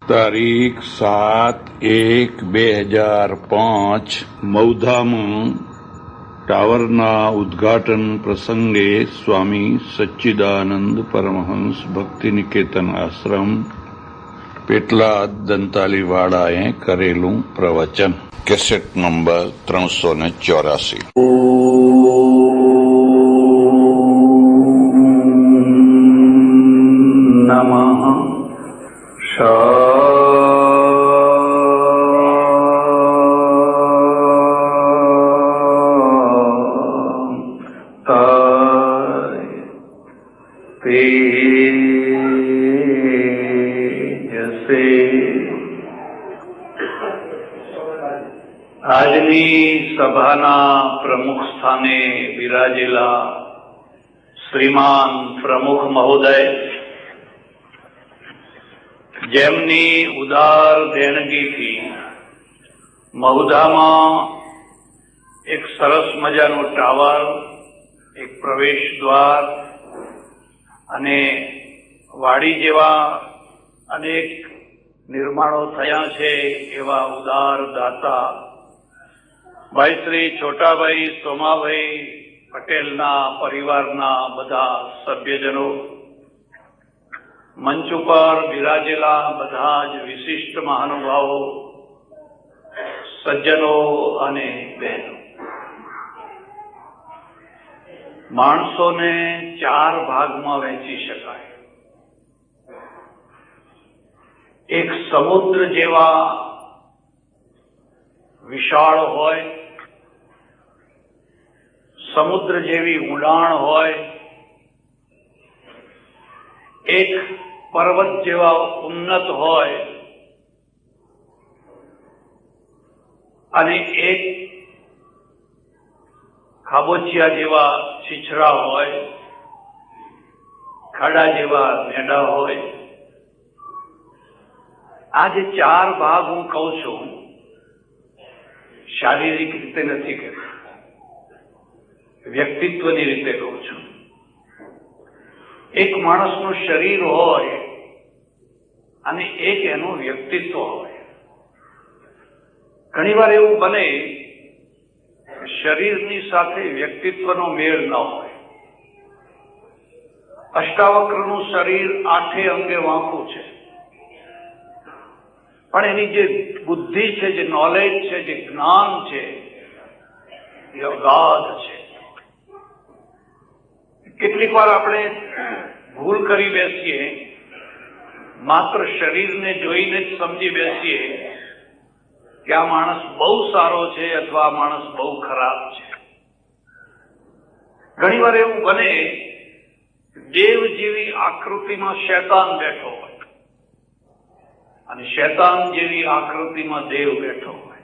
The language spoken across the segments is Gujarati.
તારીખ 7/1/2005 મૌધામાં ટાવરના ઉદ્ઘાટન પ્રસંગે સ્વામી સચ્ચિદાનંદ પરમહંસ ભક્તિ નિકેતન આશ્રમ પેટલાદ દંતાલીવાડાએ કરેલું પ્રવચન. Cassette number 384. આજની સભાના પ્રમુખ સ્થાને બિરાજેલા શ્રીમાન પ્રમુખ મહોદય, જેમની ઉદાર દેણગીથી મહુધામાં એક સરસ મજાનું ટાવર, એક પ્રવેશ દ્વાર અને વાડી જેવા અનેક નિર્માણો થયા છે, એવા ઉદાર દાતા ભાઈ શ્રી છોટાભાઈ સોમાભાઈ પટેલના પરિવારના બધા સભ્યજનો, મંચ ઉપર બિરાજેલા બધા જ વિશિષ્ટ મહાનુભાવો, સજ્જનો અને બહેનો, માણસોને 4 ભાગમાં વહેંચી શકાય. એક સમુદ્ર જેવા વિશાળ હોય, સમુદ્ર જેવી ઊંડાણ હોય, એક પર્વત જેવા ઉન્નત હોય અને એક ખાબોચિયા જેવા છીછરા હોય, ખાડા જેવા મેંડા હોય. આ જે 4 ભાગ હું કહું છું, શારીરિક રીતે નથી કહેતો, વ્યક્તિત્વની રીતે કહું છું. એક માણસનું શરીર હોય અને એક એનું વ્યક્તિત્વ હોય. ઘણીવાર એવું બને શરીરની સાથે વ્યક્તિત્વનો મેળ ન હોય. અષ્ટાવક્રનું શરીર 8 અંગે વાંકું છે, પણ એની જે બુદ્ધિ છે, જે નોલેજ છે, જે જ્ઞાન છે, એ અગાધ છે. કેટલીક વાર આપણે ભૂલ કરી બેસીએ, માત્ર શરીરને જોઈને જ સમજી બેસીએ કે આ માણસ બહુ સારો છે અથવા આ માણસ બહુ ખરાબ છે. ઘણીવાર એવું બને દેવ જેવી આકૃતિમાં શૈતાન બેઠો હોય અને શૈતાન જેવી આકૃતિમાં દેવ બેઠો હોય.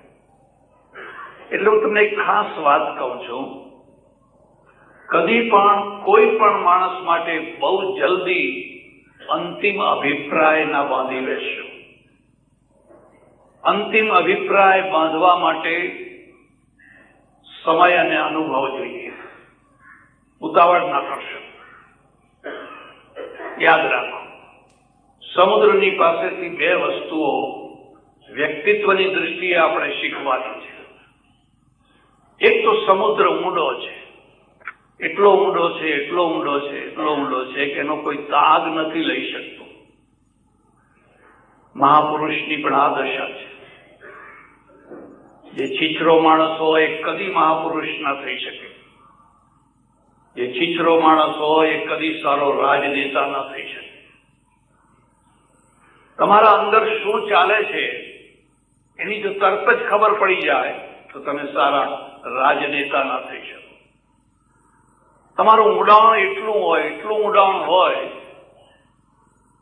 એટલે હું તમને એક ખાસ વાત કહું છું, કદી પણ કોઈ પણ માણસ માટે બહુ જલ્દી અંતિમ અભિપ્રાય ના બાંધી લેશો. અંતિમ અભિપ્રાય બાંધવા માટે સમય અને અનુભવ જોઈએ. ઉતાવળ ના કરશો. યાદ રાખો, સમુદ્રની પાસેથી 2 વસ્તુઓ વ્યક્તિત્વની દૃષ્ટિએ આપણે શીખવાની છે. એક તો સમુદ્ર ઊંડો છે, એટલો ઊંડો છે, એટલો ઊંડો છે, એટલો ઊંડો છે કે એનો કોઈ તાગ નથી લઈ શકતો. મહાપુરુષની પણ આ દશા છે. જે છીછરો માણસ હોય કદી મહાપુરુષ ના થઈ શકે. જે છીછરો માણસ હોય એ કદી સારો રાજનેતા ના થઈ શકે. તમારા અંદર શું ચાલે છે એની જો તરત જ ખબર પડી જાય તો તમે સારા રાજનેતા ના થઈ શકો. તમારું ઊંડાણ એટલું હોય, એટલું ઊંડાણ હોય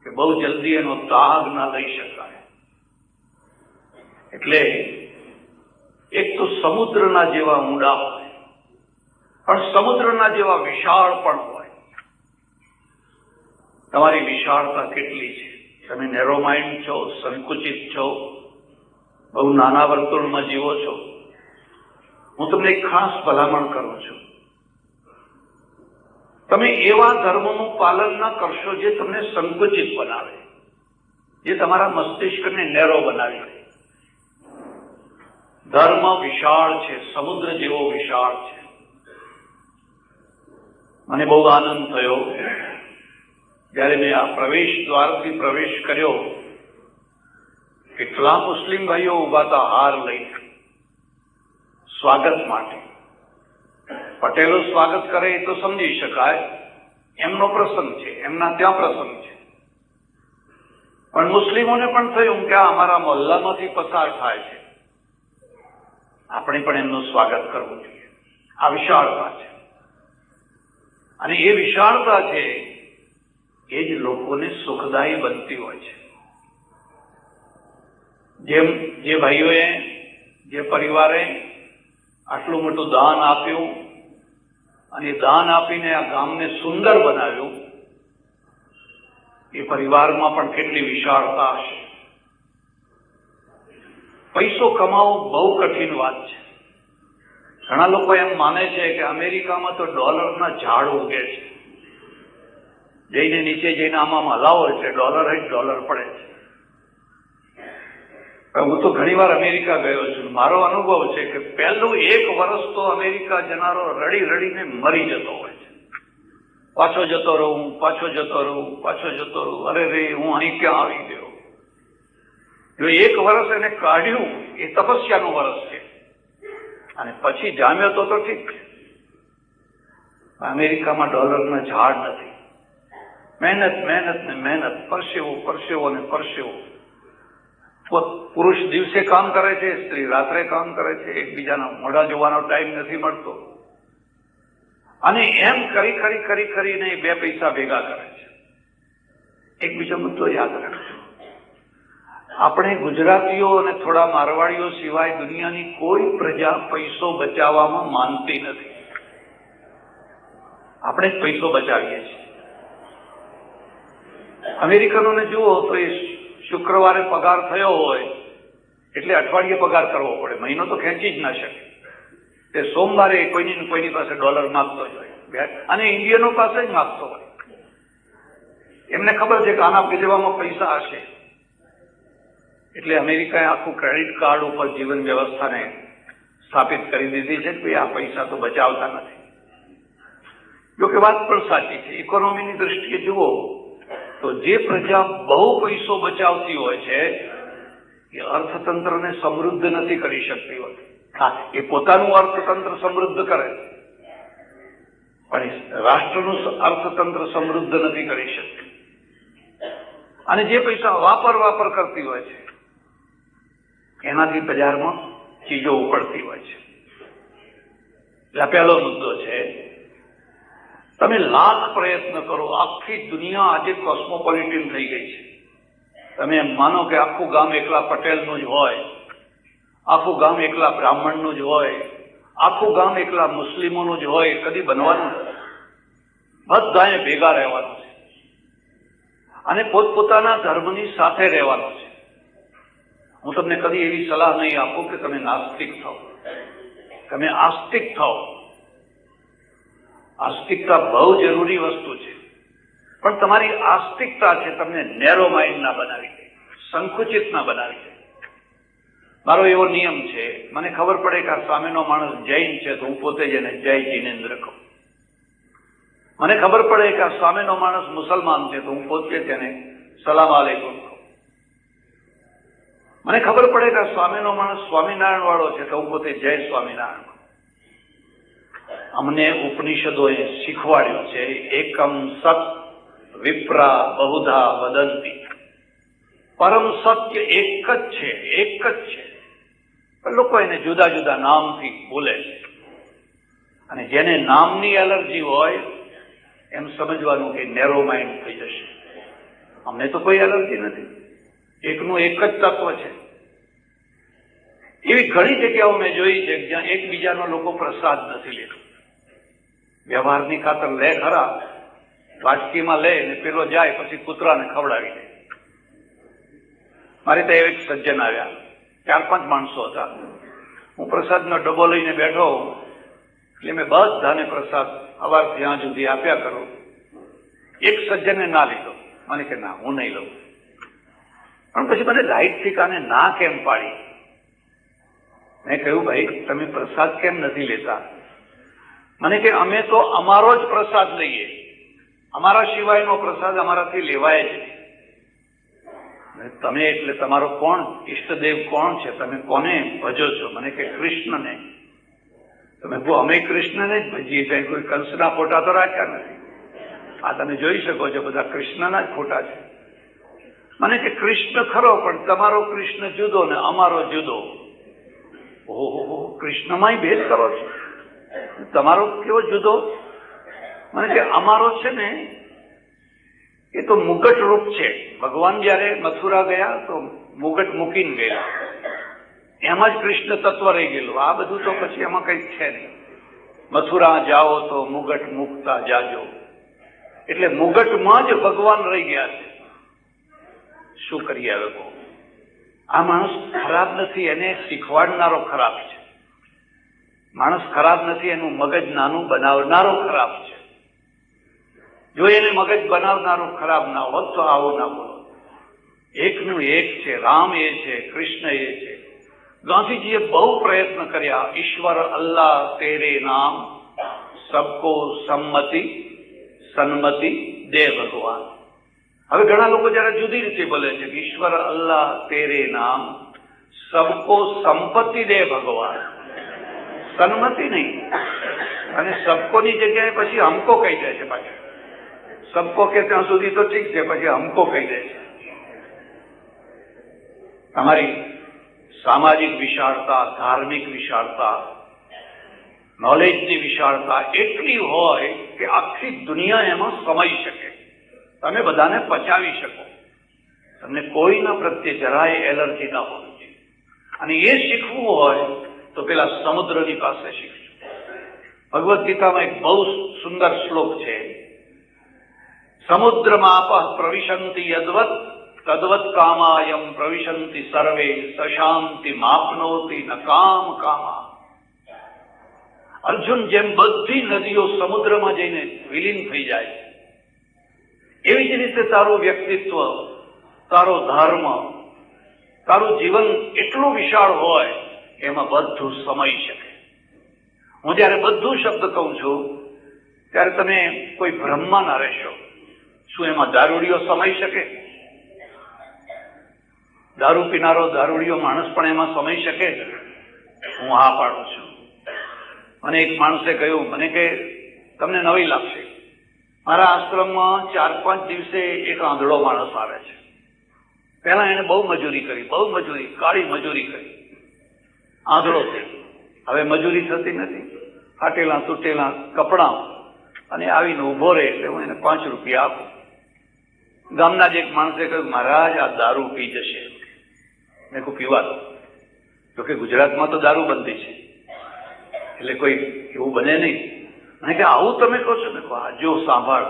કે બહુ જલ્દી એનો તાગ ના લઈ શકાય. એટલે એક તો સમુદ્રના જેવા ઊંડા હોય, પણ સમુદ્રના જેવા વિશાળ પણ હોય. તમારી વિશાળતા કેટલી છે? તમે નેરો માઇન્ડ છો, સંકુચિત છો, બહુ નાના વર્તુળમાં જીવો છો. હું તમને એક ખાસ ભલામણ કરું છું, તમે એવા ધર્મનું પાલન ન કરશો જે તમને સંકુચિત બનાવે. જે તમારા મસ્તિષ્કને નેરો બનાવી દે. ધર્મ વિશાળ છે, સમુદ્ર જેવો વિશાળ છે. મને બહુ આનંદ થયો જયારે મેં આ પ્રવેશ દ્વારથી પ્રવેશ કર્યો. કેટલા મુસ્લિમ ભાઈઓ ઉભા હતા હાર લઈને સ્વાગત માટે. પટેલો સ્વાગત કરે એ તો સમજી શકાય, એમનો પ્રસંગ છે, એમના ત્યાં પ્રસંગ છે. પણ મુસ્લિમોને પણ થયું કે આ અમારા મોહલ્લામાંથી પસાર થાય છે, આપણે પણ એમનું સ્વાગત કરવું જોઈએ. આ વિશાળતા છે, અને એ વિશાળતા છે એ જ લોકોને સુખદાયી બનતી હોય છે. જેમ જે ભાઈઓએ, જે પરિવારે આટલું મોટું દાન આપ્યું અને દાન આપીને આ ગામને સુંદર બનાવ્યું, એ પરિવારમાં પણ કેટલી વિશાળતા હશે. પૈસો કમાવો બહુ કઠિન વાત છે. ઘણા લોકો એમ માને છે કે અમેરિકામાં તો ડોલરના ઝાડ ઉગે છે, જઈને નીચે જઈને આમાં હલાવો એટલે ડોલર જ ડોલર પડે છે. હું તો ઘણી વાર અમેરિકા ગયો છું. મારો અનુભવ છે કે પહેલું 1 વર્ષ તો અમેરિકા જનારો રડી રડીને મરી જતો હોય છે. પાછો જતો રહું, પાછો જતો રહું, પાછો જતો રહું, અરે રે હું અહીં ક્યાં આવી ગયો. જો 1 વર્ષ એને કાઢ્યું એ તપસ્યાનું વર્ષ છે, અને પછી જામ્યો તો ઠીક છે. અમેરિકામાં ડોલરના ઝાડ નથી. મહેનત મહેનત ને મહેનત, પરસેવો પરસેવો ને પરસેવો. પુરુષ દિવસે કામ કરે છે, સ્ત્રી રાત્રે કામ કરે છે, એકબીજાના મોઢા જોવાનો ટાઈમ નથી મળતો, અને એમ કરી કરી કરી કરીને 2 પૈસા ભેગા કરે છે. એક બીજો મુદ્દો યાદ રાખજો, આપણે ગુજરાતીઓ અને થોડા મારવાડીઓ સિવાય દુનિયાની કોઈ પ્રજા પૈસો બચાવવામાં માનતી નથી. આપણે જ પૈસો બચાવીએ છીએ. અમેરિકનોને જુઓ તો એ શુક્રવારે પગાર થયો હોય એટલે અઠવાડિયે પગાર કરવો પડે, મહિનો તો ખેંચી જ ના શકે. તે સોમવારે કોઈની પાસે ડોલર માગતો જ હોય, અને ઇન્ડિયનો પાસે જ માગતો હોય. એમને ખબર છે કે આના ભેજવામાં પૈસા હશે, એટલે અમેરિકાએ આખું ક્રેડિટ કાર્ડ ઉપર જીવન વ્યવસ્થાને સ્થાપિત કરી દીધી છે કે આ પૈસા તો બચાવતા નથી. જોકે વાત પણ સાચી છે. ઇકોનોમીની દ્રષ્ટિએ જુઓ તો જે પ્રજા બહુ પૈસો બચાવતી હોય છે એ અર્થતંત્રને સમૃદ્ધ નથી કરી શકતી હોતી. હા, એ પોતાનું અર્થતંત્ર સમૃદ્ધ કરે, પણ રાષ્ટ્રનું અર્થતંત્ર સમૃદ્ધ નથી કરી શકતી. અને જે પૈસા વાપર કરતી હોય છે એનાથી બજારમાં ચીજો ઉપડતી હોય છે. એટલે પહેલો મુદ્દો છે, તમે લાખ પ્રયત્ન કરો, આખી દુનિયા આજે કોસ્મોપોલિટન થઈ ગઈ છે. તમે એમ માનો કે આખું ગામ એકલા પટેલનું જ હોય, આખું ગામ એકલા બ્રાહ્મણનું જ હોય, આખું ગામ એકલા મુસ્લિમોનું જ હોય, કદી બનવાનું નથી. બધાએ ભેગા રહેવાનું છે અને પોતપોતાના ધર્મની સાથે રહેવાનું છે. હું તમને કદી એવી સલાહ નહીં આપું કે તમે નાસ્તિક થાઓ, તમે આસ્તિક થાઓ. આસ્તિકતા બહુ જરૂરી વસ્તુ છે, પણ તમારી આસ્તિકતા છે તમને નેરો માઇન્ડ ના બનાવી દે, સંકુચિત ના બનાવી દે. મારો એવો નિયમ છે, મને ખબર પડે કે આ સામેનો માણસ જૈન છે તો હું પોતે જ એને જય જિનેન્દ્ર કહું. મને ખબર પડે કે આ સામેનો માણસ મુસલમાન છે તો હું પોતે તેને સલામ આલેકુમ કહું. મને ખબર પડે કે આ સામેનો માણસ સ્વામિનારાયણ વાળો છે તો હું પોતે જય સ્વામિનારાયણ. અમને ઉપનિષદોએ શીખવાડ્યું છે એકમ સત વિપ્રા બહુધા વદંતી. પરમ સત્ય એક જ છે, એક જ છે, પણ લોકો એને જુદા જુદા નામથી બોલે છે. અને જેને નામની એલર્જી હોય એમ સમજવાનું કે નેરો માઇન્ડ થઈ જશે. અમને તો કોઈ એલર્જી નથી, એકનું એક જ તત્વ છે. એવી ઘણી જગ્યાઓ મેં જોઈ છે જ્યાં એકબીજાનો લોકો પ્રસાદ નથી લેતો. વ્યવહારની ખાતર લે ખરા, વાટકીમાં લે ને પેલો જાય પછી કૂતરાને ખવડાવી દે. મારી ત્યાં એક સજ્જન આવ્યા, 4-5 માણસો હતા. હું પ્રસાદનો ડબ્બો લઈને બેઠો એટલે મેં બધાને પ્રસાદ સવારથી ત્યાં સુધી આપ્યા કરું. એક સજ્જને ના લીધો, મને કે ના હું નહીં લઉં. પણ પછી મને લાઈટ ઠીકાને ના કેમ પાડી? મેં કહ્યું, ભાઈ તમે પ્રસાદ કેમ નથી લેતા? મને કે અમે તો અમારો જ પ્રસાદ લઈએ, અમારા સિવાયનો પ્રસાદ અમારાથી લેવાય જ નહીં. તમે એટલે તમારો કોણ ઈષ્ટદેવ કોણ છે? તમે કોને ભજો છો? મને કે કૃષ્ણને. તમે અમે કૃષ્ણને જ ભજીએ છીએ, કોઈ કંસના ફોટા તો રાખ્યા નથી. આ તમે જોઈ શકો છો, બધા કૃષ્ણના જ ફોટા છે. મને કે કૃષ્ણ ખરો, પણ તમારો કૃષ્ણ જુદો ને અમારો જુદો. ઓહો, કૃષ્ણમાંય ભેદ કરો છો? તમારો કેવો જુદો? મને કે અમારો છે ને એ તો મુગટ રૂપ છે. ભગવાન જયારે મથુરા ગયા તો મુગટ મૂકીને ગયા, એમાં જ કૃષ્ણ તત્વ રહી ગયેલું. આ બધું તો પછી એમાં કઈ છે નહીં. મથુરા જાઓ તો મુગટ મૂકતા જાજો, એટલે મુગટમાં જ ભગવાન રહી ગયા છે. શું કરીએ હવે? આ માણસ ખરાબ નથી, એને શીખવાડનારો ખરાબ છે. માણસ ખરાબ નથી, એનું મગજ નાનું બનાવનારો ખરાબ છે. જો એને મગજ બનાવનારો ખરાબ ના હોત તો આવું ના બોલો. એકનું એક છે, રામ એ છે, કૃષ્ણ એ છે. ગાંધીજીએ બહુ પ્રયત્ન કર્યા. ઈશ્વર અલ્લાહ તેરે નામ, સબકો સંમતિ સન્મતિ દે ભગવાન. હવે ઘણા લોકો જયારે જુદી રીતે બોલે છે કે ઈશ્વર અલ્લાહ તેરે નામ, સબકો સંપત્તિ દે ભગવાન. સન્મતિ નહીં, અને સબકોની જગ્યાએ પછી હમકો કહી દે છે. પાછું સબકો કે ત્યાં સુધી તો ઠીક છે, પછી હમકો કહી દે છે. તમારી સામાજિક વિશાળતા, ધાર્મિક વિશાળતા, નોલેજની વિશાળતા એટલી હોય કે આખી દુનિયા એમાં સમાઈ શકે, તમે બધાને પચાવી શકો, તમને કોઈના પ્રત્યે જરાય એલર્જી ના હોવી જોઈએ. અને એ શીખવું હોય તો પેલા સમુદ્રની પાસે શીખજો. ભગવદ્ ગીતામાં એક બહુ સુંદર શ્લોક છે. સમુદ્રમાપ પ્રવિશંતિ યદવત તદ્વત કામાયમ પ્રવિશંતિ સર્વે સશાંતિ માપનોતિ ન કામ કામા. અર્જુન, જેમ બધી નદીઓ સમુદ્રમાં જઈને વિલીન થઈ જાય, એવી જ રીતે તારું વ્યક્તિત્વ, તારો ધર્મ, તારું જીવન એટલું વિશાળ હોય એમાં બધું સમાઈ શકે. હું જયારે બધું શબ્દ કહું છું ત્યારે તમે કોઈ ભ્રમમાં ના રહેશો. શું એમાં દારૂડિયો સમાઈ શકે? દારૂ પીનારો દારૂડિયો માણસ પણ એમાં સમાઈ શકે? હું હા પાડું છું. મને એક માણસે કહ્યું, મને કે તમને નવી લાગશે, મારા આશ્રમમાં 4-5 દિવસે એક આંધળો માણસ આવે છે. પહેલા એને બહુ મજૂરી કરી, બહુ મજૂરી, કાળી મજૂરી કરી, આંધળો છે. હવે મજૂરી થતી નથી, ફાટેલા તૂટેલા કપડા, અને આવીને ઉભો રહે એટલે હું એને 5 રૂપિયા આપું. ગામના જ એક માણસે કહ્યું, મહારાજ આ દારૂ પી જશે. મેં કહું, પીવા દો. તો કે ગુજરાતમાં તો દારૂ બંધી છે, એટલે કોઈ એવું બને નહીં. અને કે આવું તમે કહો છો? ને કહો, જો સાંભળ,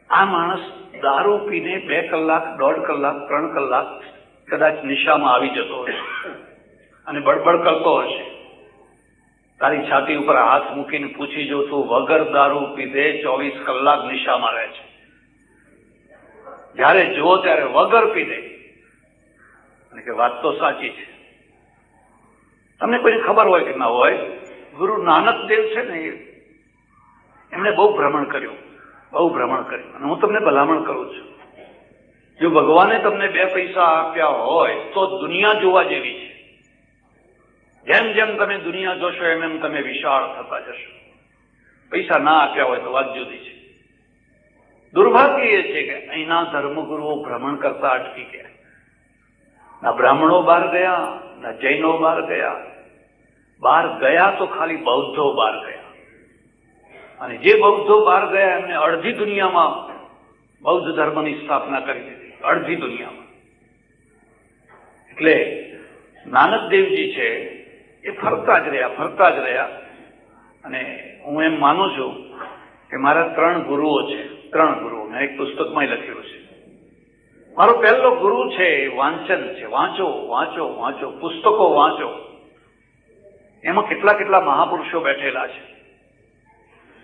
આ માણસ દારૂ પીને 2 કલાક, 1.5 કલાક, 3 કલાક કદાચ નિશામાં આવી જતો હશે અને બડબડ કરતો હશે. તારી છાતી ઉપર હાથ મૂકીને પૂછી જો, તું વગર દારૂ પીધે 24 કલાક નિશામાં રહે છે? જયારે જુઓ ત્યારે વગર પીધે. અને કે વાત તો સાચી છે. તમને કોઈને ખબર હોય કે ના હોય, ગુરુ નાનક દેવ છે ને, એમણે બહુ ભ્રમણ કર્યું, બહુ ભ્રમણ કર્યું. અને હું તમને ભલામણ કરું છું, જો ભગવાને તમને 2 પૈસા આપ્યા હોય તો દુનિયા જોવા જેવી છે. જેમ જેમ તમે દુનિયા જોશો એમ એમ તમે વિશાળ થતા જશો. પૈસા ના આપ્યા હોય તો વાત જુદી છે. દુર્ભાગ્ય એ છે કે અહીંના ધર્મગુરુઓ ભ્રમણ કરતા અટકી ગયા. ના બ્રાહ્મણો બહાર ગયા, ના જૈનો બહાર ગયા. બહાર ગયા તો ખાલી બૌદ્ધો બહાર ગયા. અને જે બૌદ્ધો બહાર ગયા એમને અડધી દુનિયામાં બૌદ્ધ ધર્મની સ્થાપના કરી દીધી, અડધી દુનિયામાં. એટલે નાનક દેવજી છે એ ફરતા જ રહ્યા. અને હું એમ માનું છું કે મારા 3 ગુરુઓ છે, 3 ગુરુઓ. મેં એક પુસ્તકમાં લખ્યું છે. મારો પહેલો ગુરુ છે વાંચન છે. વાંચો, વાંચો, વાંચો, પુસ્તકો વાંચો. એમાં કેટલા કેટલા મહાપુરુષો બેઠેલા છે.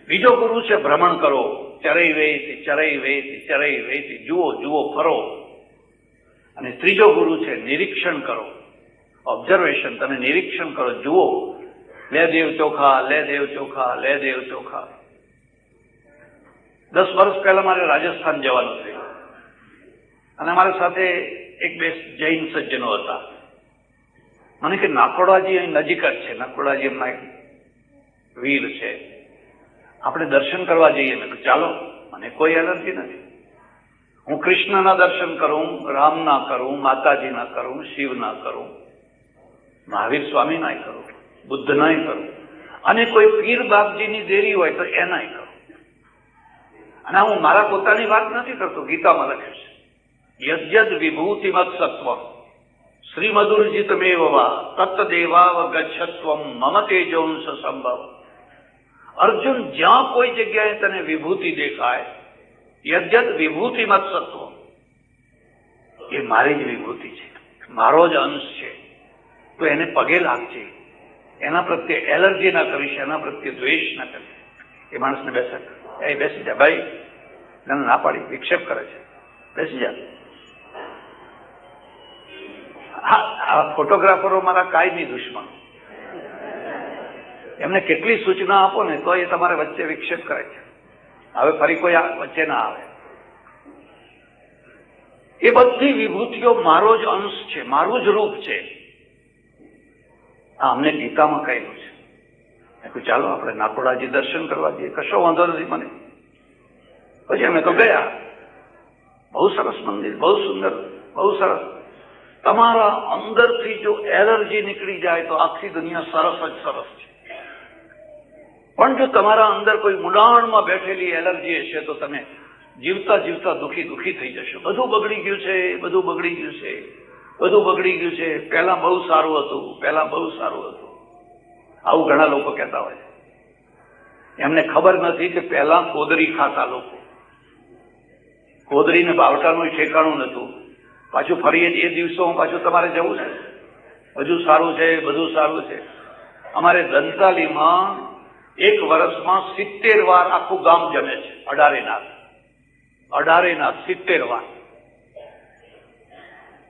બીજો ગુરુ છે ભ્રમણ કરો. ચરઈ વેતી, ચરઈ વેતી, ચરઈ વેતી. જુઓ, જુઓ, ફરો. અને ત્રીજો ગુરુ છે નિરીક્ષણ કરો, ઓબ્ઝર્વેશન. તમે નિરીક્ષણ કરો, જુઓ. લે દેવ ચોખા, લે દેવ ચોખા, લે દેવ ચોખા. 10 વર્ષ પહેલા મારે રાજસ્થાન જવાનું થયું અને અમારી સાથે એક બે જૈન સજ્જનો હતા. મને કે નાકોડાજી અહીં નજીક જ છે, નાકોડાજી એમના એક વીર છે, આપણે દર્શન કરવા જઈએ. મેં કહ્યું ચાલો, મને કોઈ એલર્જી નથી. હું કૃષ્ણના દર્શન કરું, રામના કરું, માતાજીના કરું, શિવના કરું, મહાવીર સ્વામીના કરું, બુદ્ધના કરું, અને કોઈ પીર બાપજીની દેરી હોય તો એનાય કરું. અને હું મારા પોતાની વાત નથી કરતો, ગીતામાં લખ્યું છે યજ્યદ વિભૂતિમત સત્વમ શ્રીમદુર્જિતમેવ વા તત્દેવાવ ગચ્છત્વમ મમ તેજોંશ સંભવ. અર્જુન, જ્યાં કોઈ જગ્યાએ તને વિભૂતિ દેખાય, યજ્યદ વિભૂતિમત સત્વમ, એ મારી જ વિભૂતિ છે, મારો જ અંશ છે, તો એને પગે લાગજે. એના પ્રત્યે એલર્જી ના કરીશ, એના પ્રત્યે દ્વેષ ના કરીશ. એ માણસને બેસી જા ભાઈ, એને ના પાડી, વિક્ષેપ કરે છે, બેસી જા. આ ફોટોગ્રાફરો મારા કાયમી દુશ્મન, એમને કેટલી સૂચના આપો ને તો એ તમારે વચ્ચે વિક્ષેપ કરે છે. હવે ફરી કોઈ વચ્ચે ના આવે. એ બધી વિભૂતિઓ મારો જ અંશ છે, મારું જ રૂપ છે. આ અમને ગીતામાં કહેલું છે. ચાલો આપણે નાકોડાજી દર્શન કરવા જઈએ, કશો વાંધો નથી મને. પછી અમે તો ગયા. બહુ સરસ મંદિર, બહુ સુંદર, બહુ સરસ. તમારા અંદરથી જો એલર્જી નીકળી જાય તો આખી દુનિયા સરસ જ સરસ છે. પણ જો તમારા અંદર કોઈ મૂંડાણમાં બેઠેલી એલર્જી હશે તો તમે જીવતા જીવતા દુઃખી થઈ જશો. બધું બગડી ગયું છે, બધું બગડી ગયું છે, બધું બગડી ગયું છે, પહેલા બહુ સારું હતું, પહેલા બહુ સારું હતું. આવું ઘણા લોકો કહેતા હોય. એમને ખબર નથી કે પહેલા કોદરી ખાતા લોકો, કોદરીને બાવટાનું ઠેકાણું નતું. પાછું ફરી એ દિવસોમાં પાછું તમારે જવું છે. બધું સારું છે, બધું સારું છે. અમારે દંતાલીમાં એક વર્ષમાં 70 વાર આખું ગામ જમે છે. અઢારેનાથ 70 વાર.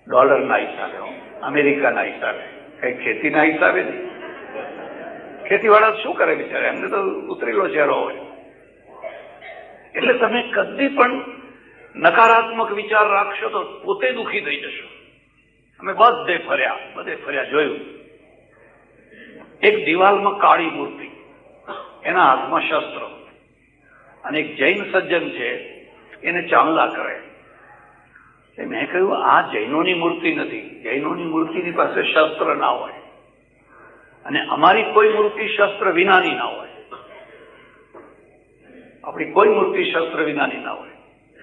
ડોલરના હિસાબે, અમેરિકાના હિસાબે, કઈ ખેતીના હિસાબે નહીં. ખેતીવાળા શું કરે બિચારા, એમને તો ઉતરેલો ચહેરો હોય. એટલે તમે કદી પણ નકારાત્મક વિચાર રાખશો તો પોતે દુઃખી થઈ જશો. અમે બધે ફર્યા, જોયું. એક દિવાલમાં કાળી મૂર્તિ, એના હાથમાં શસ્ત્ર, અને એક જૈન સજ્જન છે એને ચાંદલા કરે. મેં કહ્યું આ જૈનોની મૂર્તિ નથી, જૈનોની મૂર્તિની પાસે શસ્ત્ર ના હોય, અને અમારી કોઈ મૂર્તિ શસ્ત્ર વિનાની ના હોય. આપણી કોઈ મૂર્તિ શસ્ત્ર વિનાની ના હોય.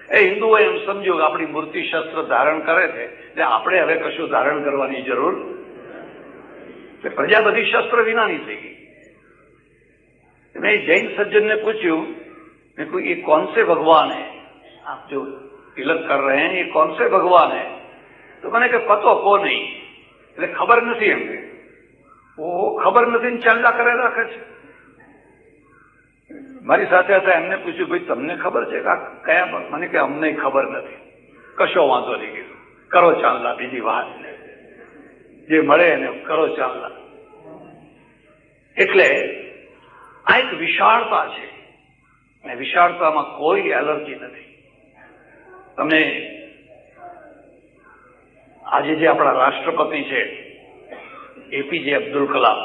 એ હિન્દુઓ એમ સમજો કે આપણી મૂર્તિ શસ્ત્ર ધારણ કરે છે એટલે આપણે હવે કશું ધારણ કરવાની જરૂર. પ્રજા બધી શસ્ત્ર વિનાની થઈ ગઈ. મેં જૈન સજ્જનને પૂછ્યું, મેં કહ્યું ये कौन से भगवान है आप जो तिलक कर रहे हैं, ये कौन से भगवान है? तो मैंने कहा पतो को नहीं, એટલે ખબર નથી. એમ કે ઓ ખબર નથી ને ચાંદલા કરે રાખે છે. મારી સાથે હતા, એમને પૂછ્યું ભાઈ તમને ખબર છે કે કયા? મને કે અમને ખબર નથી. કશો વાંધો નહીં, કીધું કરો ચાંદલા, બીજી વાત જે મળે એને કરો ચાંદલા. એટલે આ એક વિશાળતા છે, અને વિશાળતામાં કોઈ એલર્જી નથી. તમને આજે જે આપણા રાષ્ટ્રપતિ છે એપીજે અબ્દુલ કલામ,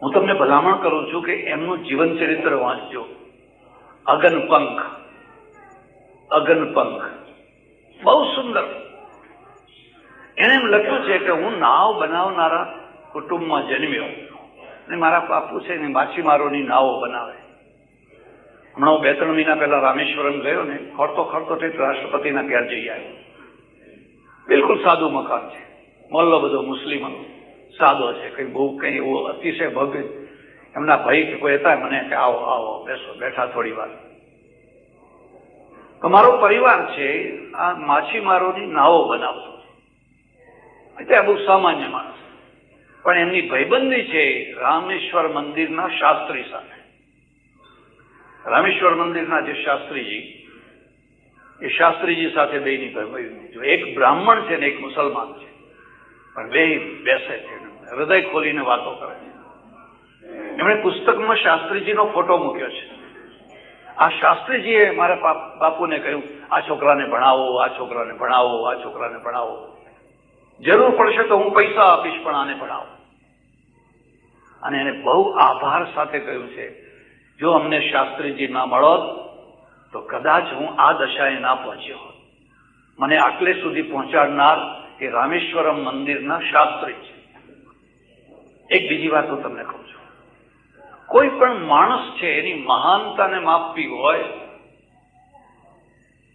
હું તમને ભલામણ કરું છું કે એમનું જીવન ચરિત્ર વાંચજો. અગનપંખ બહુ સુંદર. એને એમ લખ્યું છે કે હું નાવ બનાવનારા કુટુંબમાં જન્મ્યો, અને મારા બાપુ છે ને માછીમારોની નાવો બનાવે. હમણાં 2-3 મહિના પહેલા રામેશ્વરમ ગયો ને, ખોરતો ઠેઠ રાષ્ટ્રપતિના ઘેર જઈ આવ્યો. બિલકુલ સાદું મકાન છે, મોહલ્લો બધો મુસ્લિમો સાદો છે, કઈ એવો અતિશય ભવ્ય. એમના ભાઈ કે કોઈ હતા, મને કે આવો બેસો. બેઠા થોડી વાર. અમારો પરિવાર છે આ માછીમારોની નાવો બનાવતો. એટલે બહુ સામાન્ય માણસ, પણ એમની ભાઈબંધી છે રામેશ્વર મંદિરના શાસ્ત્રી સાથે. રામેશ્વર મંદિરના જે શાસ્ત્રીજી, એ શાસ્ત્રીજી સાથે બેની જો એક બ્રાહ્મણ છે ને એક મુસલમાન છે, પણ બે બેસે છે, હૃદય ખોલીને વાતો કરે છે. એમણે પુસ્તકમાં શાસ્ત્રીજીનો ફોટો મૂક્યો છે. આ શાસ્ત્રીજીએ મારા બાપુને કહ્યું, આ છોકરાને ભણાવો, આ છોકરાને ભણાવો, આ છોકરાને ભણાવો, જરૂર પડશે તો હું પૈસા આપીશ, પણ આને ભણાવો. અને એને બહુ આભાર સાથે કહ્યું છે, જો અમને શાસ્ત્રીજી ના મળોત તો કદાચ હું આ દશાએ ના પહોંચ્યો હોત. મને આટલે સુધી પહોંચાડનાર એ રામેશ્વરમ મંદિરના શાસ્ત્રી છે. એક બીજી વાત હું તમને કહું છું, કોઈ પણ માણસ છે એની મહાનતાને માપવી હોય